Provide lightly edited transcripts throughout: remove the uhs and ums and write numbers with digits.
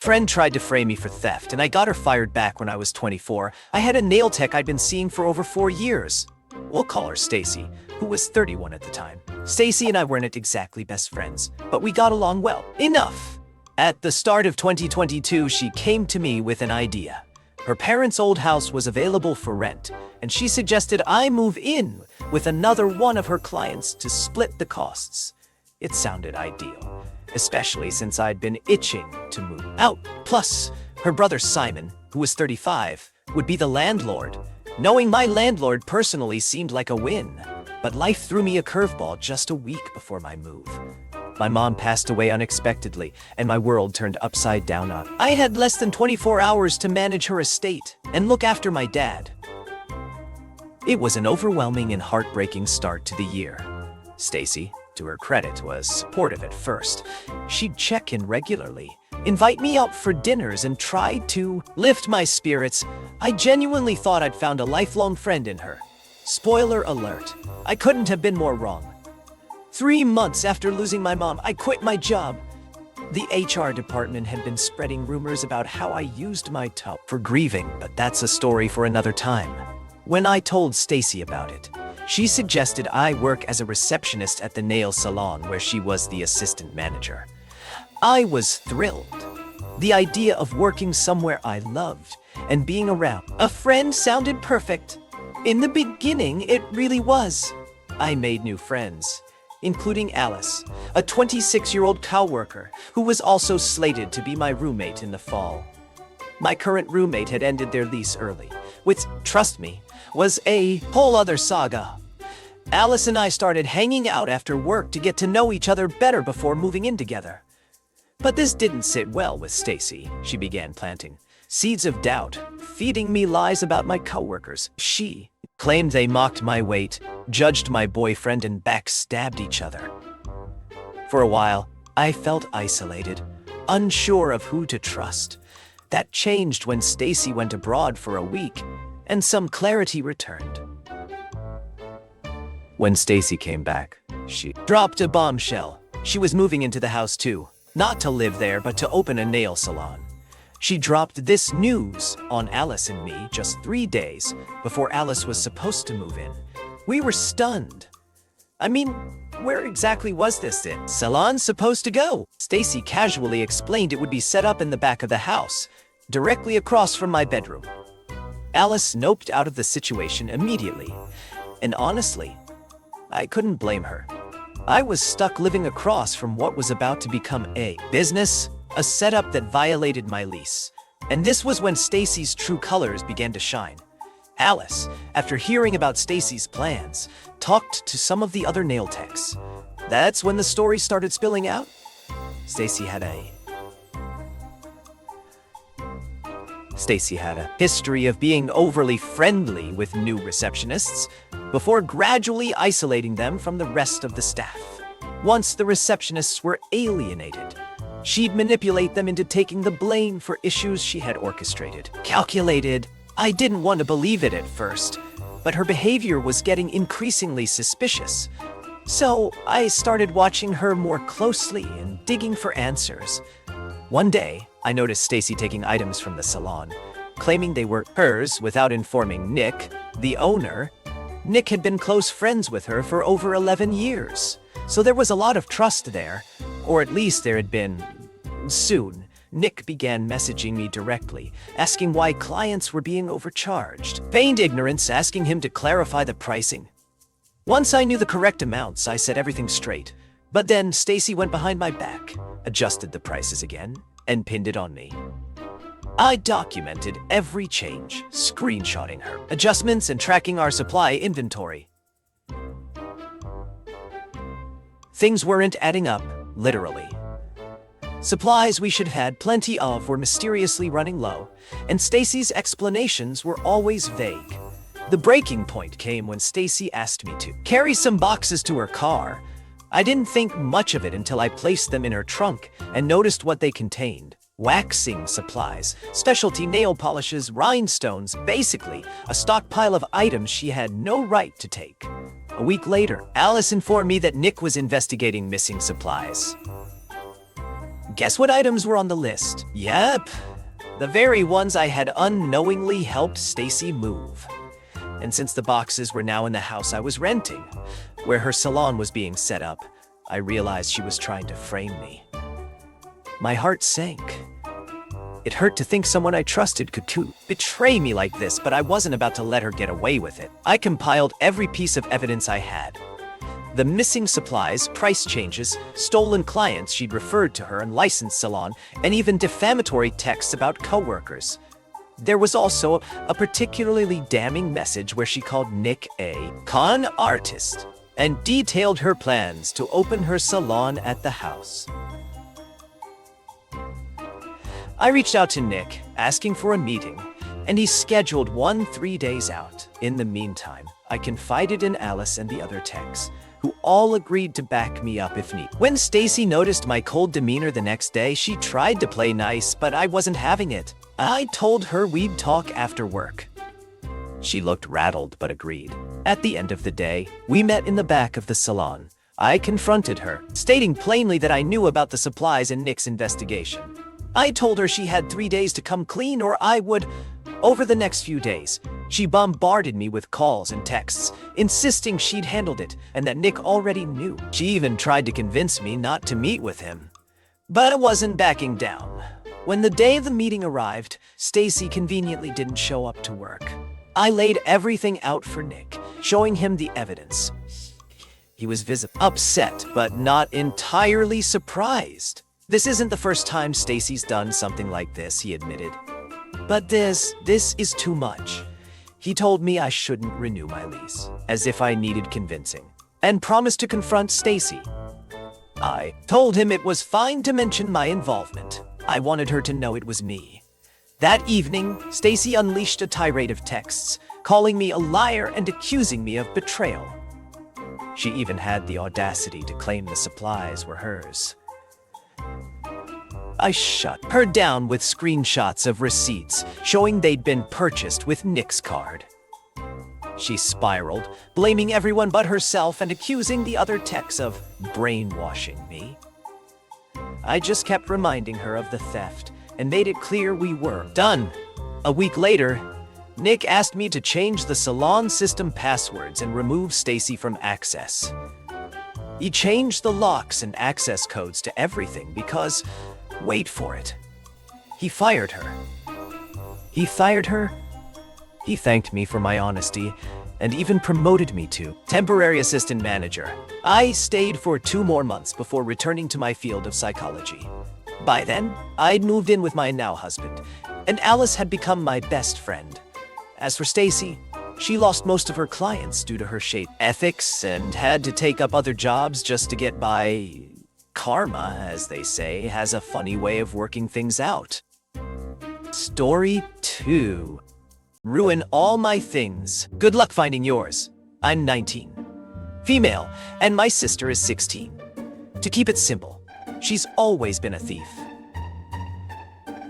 Friend tried to frame me for theft, and I got her fired back when I was 24. I had a nail tech I'd been seeing for over 4 years. We'll call her Stacy, who was 31 at the time. Stacy and I weren't exactly best friends, but we got along well. Enough! At the start of 2022, she came to me with an idea. Her parents' old house was available for rent, and she suggested I move in with another one of her clients to split the costs. It sounded ideal, especially since I'd been itching to move out. Plus, her brother Simon, who was 35, would be the landlord. Knowing my landlord personally seemed like a win, but life threw me a curveball just a week before my move. My mom passed away unexpectedly, and my world turned upside down on. I had less than 24 hours to manage her estate and look after my dad. It was an overwhelming and heartbreaking start to the year. Stacy, to her credit, was supportive at first. She'd check in regularly, invite me out for dinners, and try to lift my spirits. I genuinely thought I'd found a lifelong friend in her. Spoiler alert, I couldn't have been more wrong. 3 months after losing my mom, I quit my job. The HR department had been spreading rumors about how I used my top for grieving, but that's a story for another time. When I told Stacy about it, she suggested I work as a receptionist at the nail salon where she was the assistant manager. I was thrilled. The idea of working somewhere I loved and being around a friend sounded perfect. In the beginning, it really was. I made new friends, including Alice, a 26-year-old coworker who was also slated to be my roommate in the fall. My current roommate had ended their lease early, which, trust me, was a whole other saga. Alice and I started hanging out after work to get to know each other better before moving in together. But this didn't sit well with Stacy. She began planting seeds of doubt, feeding me lies about my coworkers. She claimed they mocked my weight, judged my boyfriend, and backstabbed each other. For a while, I felt isolated, unsure of who to trust. That changed when Stacy went abroad for a week, and some clarity returned. When Stacy came back, she dropped a bombshell. She was moving into the house too, not to live there, but to open a nail salon. She dropped this news on Alice and me just 3 days before Alice was supposed to move in. We were stunned. I mean, where exactly was this salon supposed to go? Stacy casually explained it would be set up in the back of the house, directly across from my bedroom. Alice noped out of the situation immediately, and honestly, I couldn't blame her. I was stuck living across from what was about to become a business, a setup that violated my lease. And this was when Stacy's true colors began to shine. Alice, after hearing about Stacy's plans, talked to some of the other nail techs. That's when the story started spilling out. Stacy had a history of being overly friendly with new receptionists before gradually isolating them from the rest of the staff. Once the receptionists were alienated, she'd manipulate them into taking the blame for issues she had orchestrated. Calculated. I didn't want to believe it at first, but her behavior was getting increasingly suspicious. So I started watching her more closely and digging for answers. One day, I noticed Stacy taking items from the salon, claiming they were hers without informing Nick, the owner. Nick had been close friends with her for over 11 years, so there was a lot of trust there, or at least there had been. Soon, Nick began messaging me directly, asking why clients were being overcharged. Feigned ignorance, asking him to clarify the pricing. Once I knew the correct amounts, I set everything straight. But then Stacy went behind my back, adjusted the prices again, and pinned it on me. I documented every change, screenshotting her adjustments and tracking our supply inventory. Things weren't adding up, literally. Supplies we should have had plenty of were mysteriously running low, and Stacy's explanations were always vague. The breaking point came when Stacy asked me to carry some boxes to her car. I didn't think much of it until I placed them in her trunk and noticed what they contained. Waxing supplies, specialty nail polishes, rhinestones, basically a stockpile of items she had no right to take. A week later, Alice informed me that Nick was investigating missing supplies. Guess what items were on the list? Yep, the very ones I had unknowingly helped Stacy move. And since the boxes were now in the house I was renting, where her salon was being set up, I realized she was trying to frame me. My heart sank. It hurt to think someone I trusted could betray me like this, but I wasn't about to let her get away with it. I compiled every piece of evidence I had. The missing supplies, price changes, stolen clients she'd referred to her unlicensed salon, and even defamatory texts about coworkers. There was also a particularly damning message where she called Nick a con artist and detailed her plans to open her salon at the house. I reached out to Nick, asking for a meeting, and he scheduled one 3 days out. In the meantime, I confided in Alice and the other techs, who all agreed to back me up if needed. When Stacy noticed my cold demeanor the next day, she tried to play nice, but I wasn't having it. I told her we'd talk after work. She looked rattled but agreed. At the end of the day, we met in the back of the salon. I confronted her, stating plainly that I knew about the supplies in Nick's investigation. I told her she had 3 days to come clean or I would. Over the next few days, she bombarded me with calls and texts, insisting she'd handled it and that Nick already knew. She even tried to convince me not to meet with him. But I wasn't backing down. When the day of the meeting arrived, Stacy conveniently didn't show up to work. I laid everything out for Nick, showing him the evidence. He was visibly upset, but not entirely surprised. This isn't the first time Stacy's done something like this, he admitted. But this is too much. He told me I shouldn't renew my lease, as if I needed convincing, and promised to confront Stacy. I told him it was fine to mention my involvement. I wanted her to know it was me. That evening, Stacy unleashed a tirade of texts, calling me a liar and accusing me of betrayal. She even had the audacity to claim the supplies were hers. I shut her down with screenshots of receipts showing they'd been purchased with Nick's card. She spiraled, blaming everyone but herself and accusing the other techs of brainwashing me. I just kept reminding her of the theft and made it clear we were done. A week later, Nick asked me to change the salon system passwords and remove Stacy from access. He changed the locks and access codes to everything because, wait for it, he fired her. He fired her? He thanked me for my honesty and even promoted me to temporary assistant manager. I stayed for 2 more months before returning to my field of psychology. By then, I'd moved in with my now husband, and Alice had become my best friend. As for Stacy, she lost most of her clients due to her shady ethics and had to take up other jobs just to get by. Karma, as they say, has a funny way of working things out. Story 2. Ruin all my things. Good luck finding yours. I'm 19. Female, and my sister is 16. To keep it simple, she's always been a thief.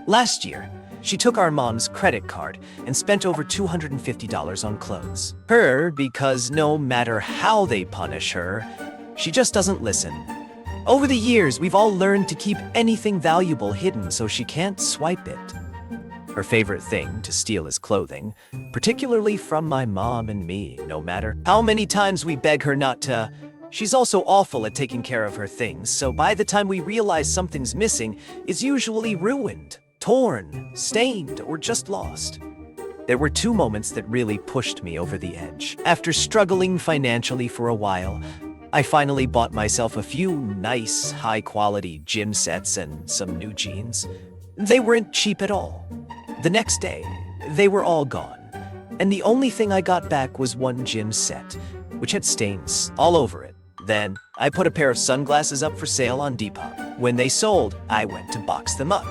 Last year, she took our mom's credit card and spent over $250 on clothes. Because no matter how they punish her, she just doesn't listen. Over the years, we've all learned to keep anything valuable hidden so she can't swipe it. Her favorite thing to steal is clothing, particularly from my mom and me, no matter how many times we beg her not to. She's also awful at taking care of her things, so by the time we realize something's missing, it's usually ruined, torn, stained, or just lost. There were 2 moments that really pushed me over the edge. After struggling financially for a while, I finally bought myself a few nice, high-quality gym sets and some new jeans. They weren't cheap at all. The next day, they were all gone, and the only thing I got back was one gym set, which had stains all over it. Then, I put a pair of sunglasses up for sale on Depop. When they sold, I went to box them up.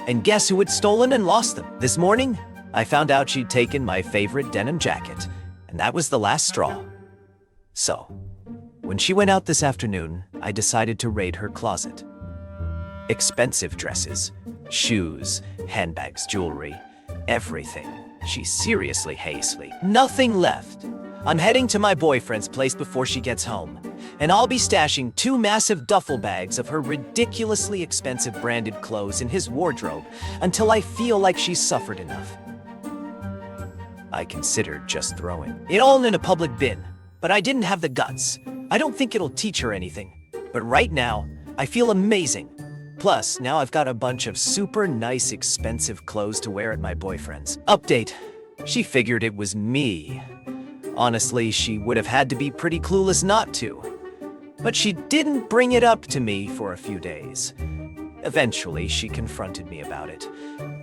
And guess who had stolen and lost them? This morning, I found out she'd taken my favorite denim jacket, and that was the last straw. So, when she went out this afternoon, I decided to raid her closet. Expensive dresses, shoes, handbags, jewelry, everything. She seriously hastily. Nothing left. I'm heading to my boyfriend's place before she gets home. and I'll be stashing 2 massive duffel bags of her ridiculously expensive branded clothes in his wardrobe until I feel like she's suffered enough. I considered just throwing it all in a public bin, but I didn't have the guts. I don't think it'll teach her anything, but right now, I feel amazing. Plus, now I've got a bunch of super nice expensive clothes to wear at my boyfriend's. Update. She figured it was me. Honestly, she would have had to be pretty clueless not to. But she didn't bring it up to me for a few days. Eventually, she confronted me about it.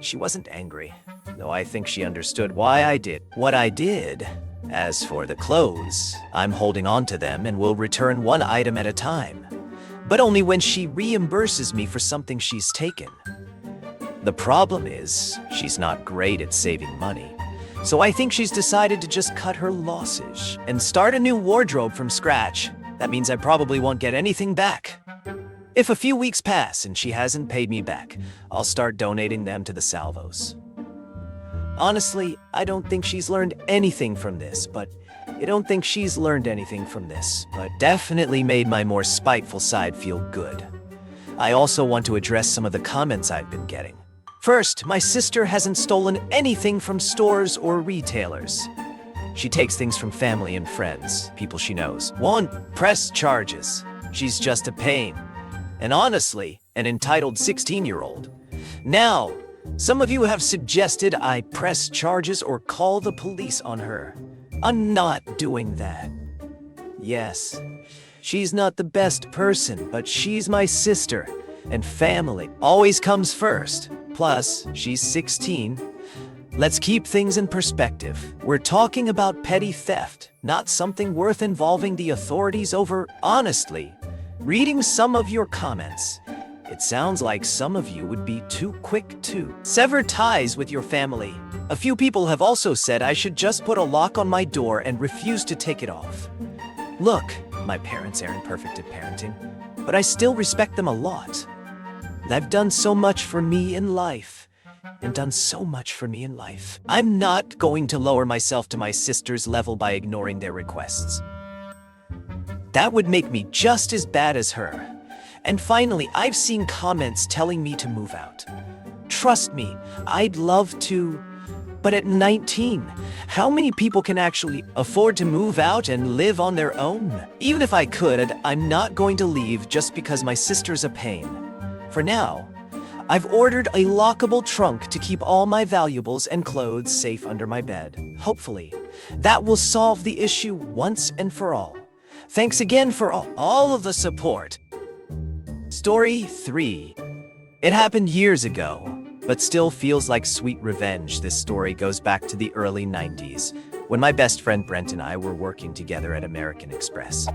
She wasn't angry, though I think she understood why I did what I did. As for the clothes, I'm holding on to them and will return one item at a time, but only when she reimburses me for something she's taken. The problem is, she's not great at saving money, so I think she's decided to just cut her losses and start a new wardrobe from scratch. That means I probably won't get anything back. If a few weeks pass and she hasn't paid me back, I'll start donating them to the Salvos. Honestly, I don't think she's learned anything from this, but definitely made my more spiteful side feel good. I also want to address some of the comments I've been getting. First, my sister hasn't stolen anything from stores or retailers. She takes things from family and friends, people she knows. Won't press charges. She's just a pain. And honestly, an entitled 16-year-old. Now, some of you have suggested I press charges or call the police on her. I'm not doing that. Yes, she's not the best person, but she's my sister, and family always comes first. Plus, she's 16. Let's keep things in perspective. We're talking about petty theft, not something worth involving the authorities over. Honestly, reading some of your comments, it sounds like some of you would be too quick to sever ties with your family. A few people have also said I should just put a lock on my door and refuse to take it off. Look, my parents aren't perfect at parenting, but I still respect them a lot. They've done so much for me in life, I'm not going to lower myself to my sister's level by ignoring their requests. That would make me just as bad as her. And finally, I've seen comments telling me to move out. Trust me, I'd love to, but at 19, how many people can actually afford to move out and live on their own? Even if I could, I'm not going to leave just because my sister's a pain. For now, I've ordered a lockable trunk to keep all my valuables and clothes safe under my bed. Hopefully, that will solve the issue once and for all. Thanks again for all of the support. Story 3. It happened years ago, but still feels like sweet revenge. This story goes back to the early 90s, when my best friend Brent and I were working together at American Express.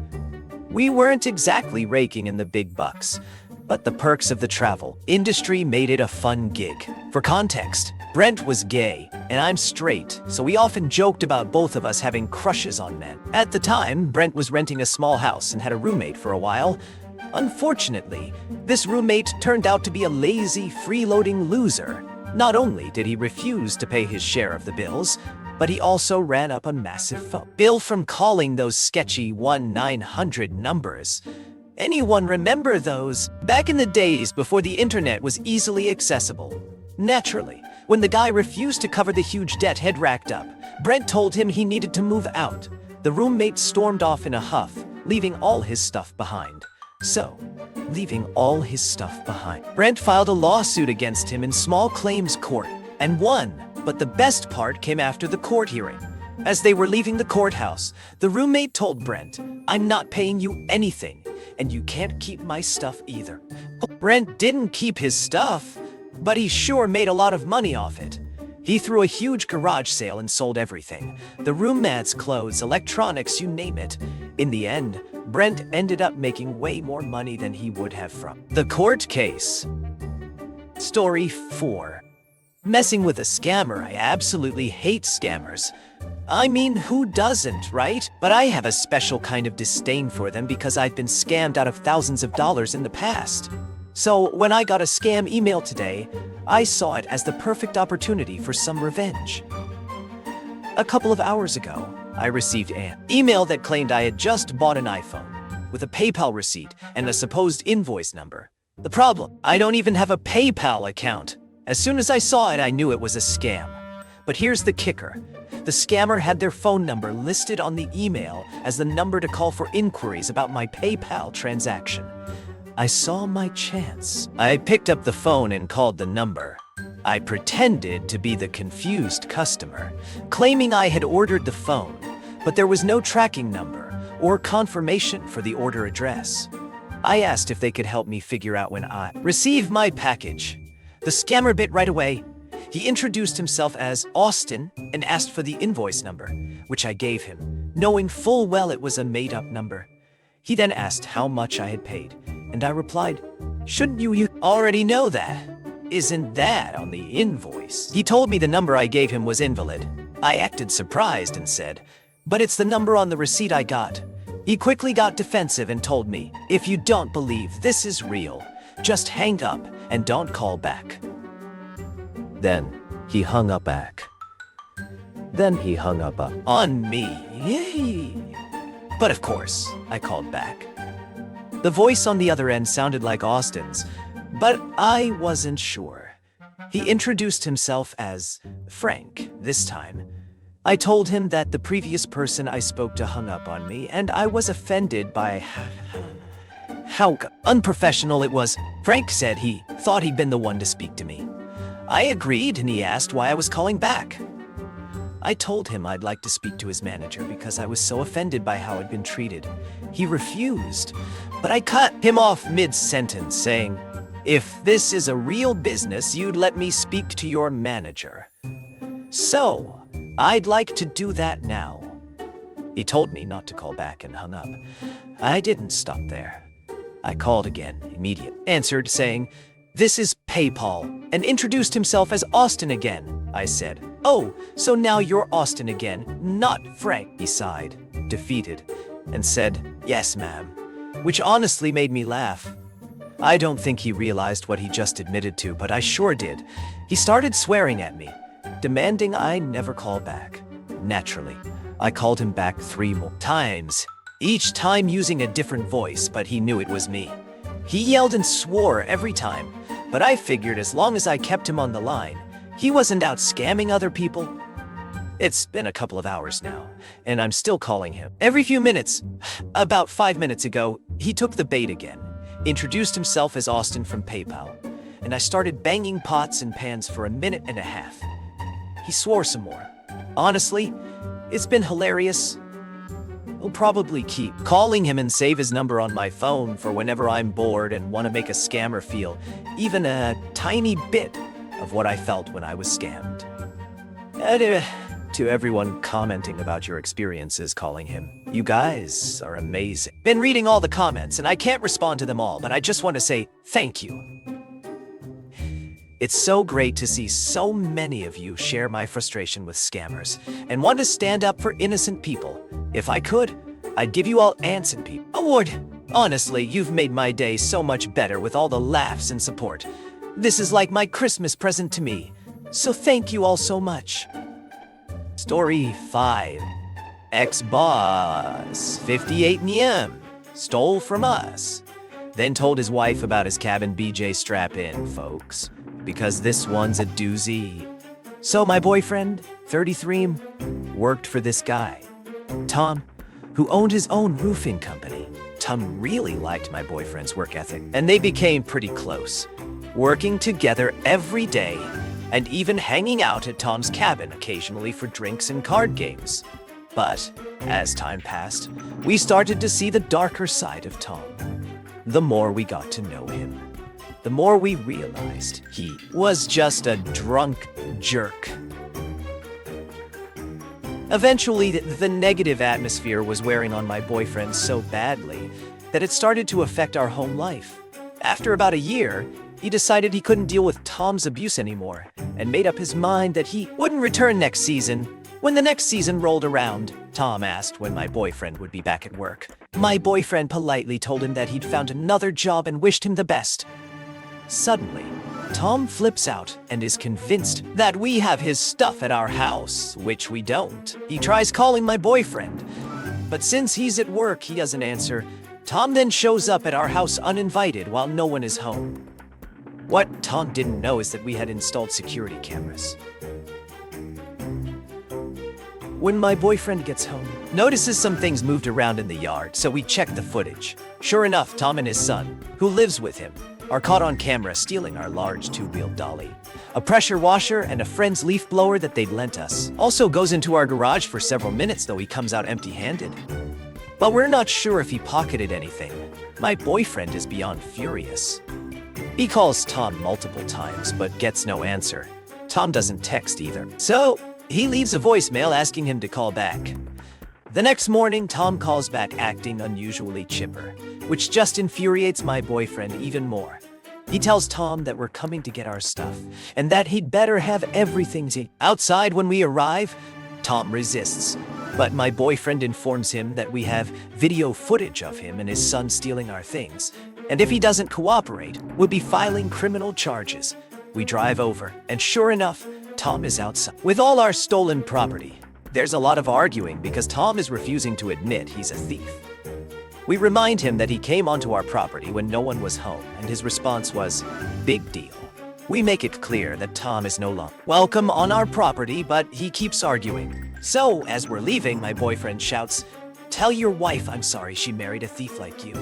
We weren't exactly raking in the big bucks, but the perks of the travel industry made it a fun gig. For context, Brent was gay, and I'm straight, so we often joked about both of us having crushes on men. At the time, Brent was renting a small house and had a roommate for a while. Unfortunately, this roommate turned out to be a lazy, freeloading loser. Not only did he refuse to pay his share of the bills, but he also ran up a massive phone bill from calling those sketchy 1-900 numbers. Anyone remember those? Back in the days before the internet was easily accessible. Naturally, when the guy refused to cover the huge debt he'd racked up, Brent told him he needed to move out. The roommate stormed off in a huff, leaving all his stuff behind. Brent filed a lawsuit against him in small claims court and won, but the best part came after the court hearing. As they were leaving the courthouse, the roommate told Brent, "I'm not paying you anything, and you can't keep my stuff either." Brent didn't keep his stuff, but he sure made a lot of money off it. He threw a huge garage sale and sold everything. The roommate's clothes, electronics, you name it. In the end, Brent ended up making way more money than he would have from the court case. Story 4. Messing with a scammer. I absolutely hate scammers. I mean, who doesn't, right? But I have a special kind of disdain for them because I've been scammed out of thousands of dollars in the past. So when I got a scam email today, I saw it as the perfect opportunity for some revenge. A couple of hours ago, I received an email that claimed I had just bought an iPhone. with a PayPal receipt and a supposed invoice number. The problem, I don't even have a PayPal account. As soon as I saw it, I knew it was a scam. But here's the kicker. The scammer had their phone number listed on the email as the number to call for inquiries about my PayPal transaction. I saw my chance. I picked up the phone and called the number. I pretended to be the confused customer, claiming I had ordered the phone, but there was no tracking number or confirmation for the order address. I asked if they could help me figure out when I received my package. The scammer bit right away. He introduced himself as Austin and asked for the invoice number, which I gave him, knowing full well it was a made-up number. He then asked how much I had paid, and I replied, "Shouldn't you already know that? Isn't that on the invoice?" He told me the number I gave him was invalid. I acted surprised and said, "But it's the number on the receipt I got." He quickly got defensive and told me, "If you don't believe this is real, just hang up and don't call back." Then he hung up on me. But of course, I called back. The voice on the other end sounded like Austin's, but I wasn't sure. He introduced himself as Frank this time. I told him that the previous person I spoke to hung up on me, and I was offended by how unprofessional it was. Frank said he thought he'd been the one to speak to me. I agreed, and he asked why I was calling back. I told him I'd like to speak to his manager because I was so offended by how I'd been treated. He refused, but I cut him off mid-sentence, saying, "If this is a real business, you'd let me speak to your manager. So, I'd like to do that now." He told me not to call back and hung up. I didn't stop there. I called again, answered saying, "This is PayPal," and introduced himself as Austin again. I said, "Oh, so now you're Austin again, not Frank." He sighed, defeated, and said, "Yes, ma'am," which honestly made me laugh. I don't think he realized what he just admitted to, but I sure did. He started swearing at me, demanding I never call back. Naturally, I called him back 3 more times, each time using a different voice, but he knew it was me. He yelled and swore every time, but I figured as long as I kept him on the line, he wasn't out scamming other people. It's been a couple of hours now, and I'm still calling him every few minutes. About 5 minutes ago, he took the bait again, introduced himself as Austin from PayPal, and I started banging pots and pans for 1.5 minutes. He swore some more. Honestly, it's been hilarious. I'll probably keep calling him and save his number on my phone for whenever I'm bored and want to make a scammer feel even a tiny bit of what I felt when I was scammed. And, to everyone commenting about your experiences calling him, you guys are amazing. Been reading all the comments and I can't respond to them all, but I just want to say thank you. It's so great to see so many of you share my frustration with scammers and want to stand up for innocent people. If I could, I'd give you all Ants and People Award. Honestly, you've made my day so much better with all the laughs and support. This is like my Christmas present to me, so thank you all so much. Story 5. Ex-boss, 58 NM, stole from us. Then told his wife about his cabin. BJ, strap in, folks, because this one's a doozy. So my boyfriend, 33, worked for this guy, Tom, who owned his own roofing company. Tom really liked my boyfriend's work ethic, and they became pretty close, working together every day and even hanging out at Tom's cabin occasionally for drinks and card games. But as time passed, we started to see the darker side of Tom. The more we got to know him, the more we realized he was just a drunk jerk. Eventually, the negative atmosphere was wearing on my boyfriend so badly that it started to affect our home life. After about a year, he decided he couldn't deal with Tom's abuse anymore and made up his mind that he wouldn't return next season. When the next season rolled around, Tom asked when my boyfriend would be back at work. My boyfriend politely told him that he'd found another job and wished him the best. Suddenly, Tom flips out and is convinced that we have his stuff at our house, which we don't. He tries calling my boyfriend, but since he's at work, he doesn't answer. Tom then shows up at our house uninvited while no one is home. What Tom didn't know is that we had installed security cameras. When my boyfriend gets home, notices some things moved around in the yard, so we check the footage. Sure enough, Tom and his son, who lives with him, are caught on camera stealing our large two-wheel dolly. A pressure washer and a friend's leaf blower that they'd lent us. Also goes into our garage for several minutes, though he comes out empty-handed. But we're not sure if he pocketed anything. My boyfriend is beyond furious. He calls Tom multiple times, but gets no answer. Tom doesn't text either. So, he leaves a voicemail asking him to call back. The next morning, Tom calls back acting unusually chipper, which just infuriates my boyfriend even more. He tells Tom that we're coming to get our stuff, and that he'd better have everything outside when we arrive. Tom resists, but my boyfriend informs him that we have video footage of him and his son stealing our things, and if he doesn't cooperate, we'll be filing criminal charges. We drive over, and sure enough, Tom is outside with all our stolen property. There's a lot of arguing because Tom is refusing to admit he's a thief. We remind him that he came onto our property when no one was home, and his response was, "Big deal." We make it clear that Tom is no longer welcome on our property, but he keeps arguing. So, as we're leaving, my boyfriend shouts, "Tell your wife I'm sorry she married a thief like you.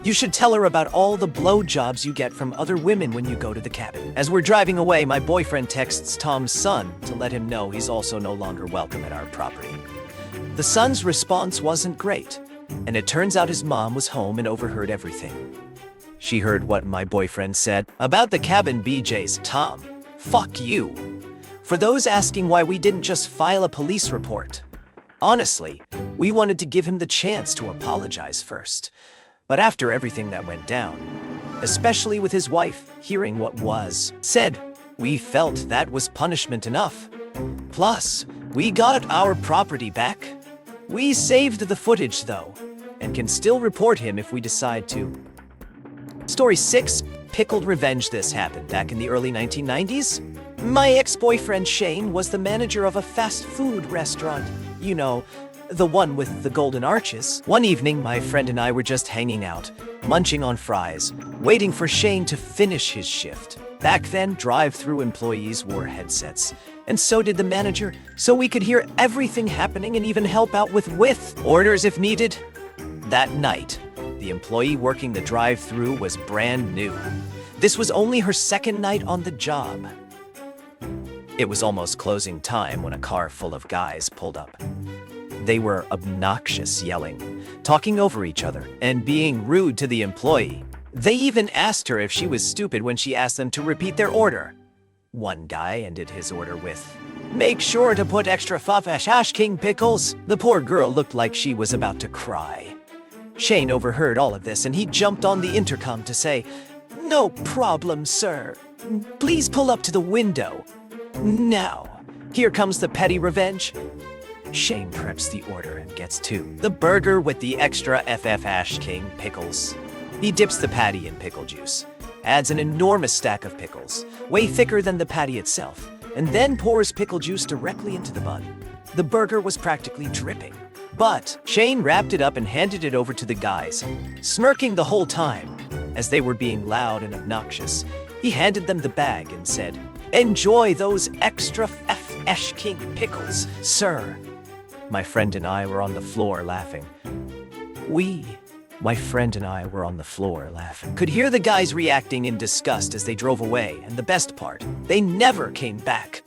You should tell her about all the blowjobs you get from other women when you go to the cabin." As we're driving away, my boyfriend texts Tom's son to let him know he's also no longer welcome at our property. The son's response wasn't great, and it turns out his mom was home and overheard everything. She heard what my boyfriend said about the cabin BJ's. "Tom, fuck you." For those asking why we didn't just file a police report, honestly, we wanted to give him the chance to apologize first. But after everything that went down, especially with his wife hearing what was said, we felt that was punishment enough. Plus, we got our property back. We saved the footage though, and can still report him if we decide to. Story 6, Pickled Revenge. This happened back in the early 1990s. My ex-boyfriend Shane was the manager of a fast food restaurant. You know, the one with the golden arches. One evening, my friend and I were just hanging out, munching on fries, waiting for Shane to finish his shift. Back then, drive-through employees wore headsets, and so did the manager, so we could hear everything happening and even help out with orders if needed. That night, the employee working the drive-through was brand new. This was only her second night on the job. It was almost closing time when a car full of guys pulled up. They were obnoxious, yelling, talking over each other, and being rude to the employee. They even asked her if she was stupid when she asked them to repeat their order. One guy ended his order with, "Make sure to put extra Ash King pickles." The poor girl looked like she was about to cry. Shane overheard all of this and he jumped on the intercom to say, "No problem, sir. Please pull up to the window. Now, here comes the petty revenge." Shane preps the order and gets the burger with the extra Ash King pickles. He dips the patty in pickle juice, adds an enormous stack of pickles, way thicker than the patty itself, and then pours pickle juice directly into the bun. The burger was practically dripping. But Shane wrapped it up and handed it over to the guys, smirking the whole time. As they were being loud and obnoxious, he handed them the bag and said, "Enjoy those extra Ash King pickles, sir." My friend and I were on the floor laughing. My friend and I were on the floor laughing. Could hear the guys reacting in disgust as they drove away, and the best part, they never came back.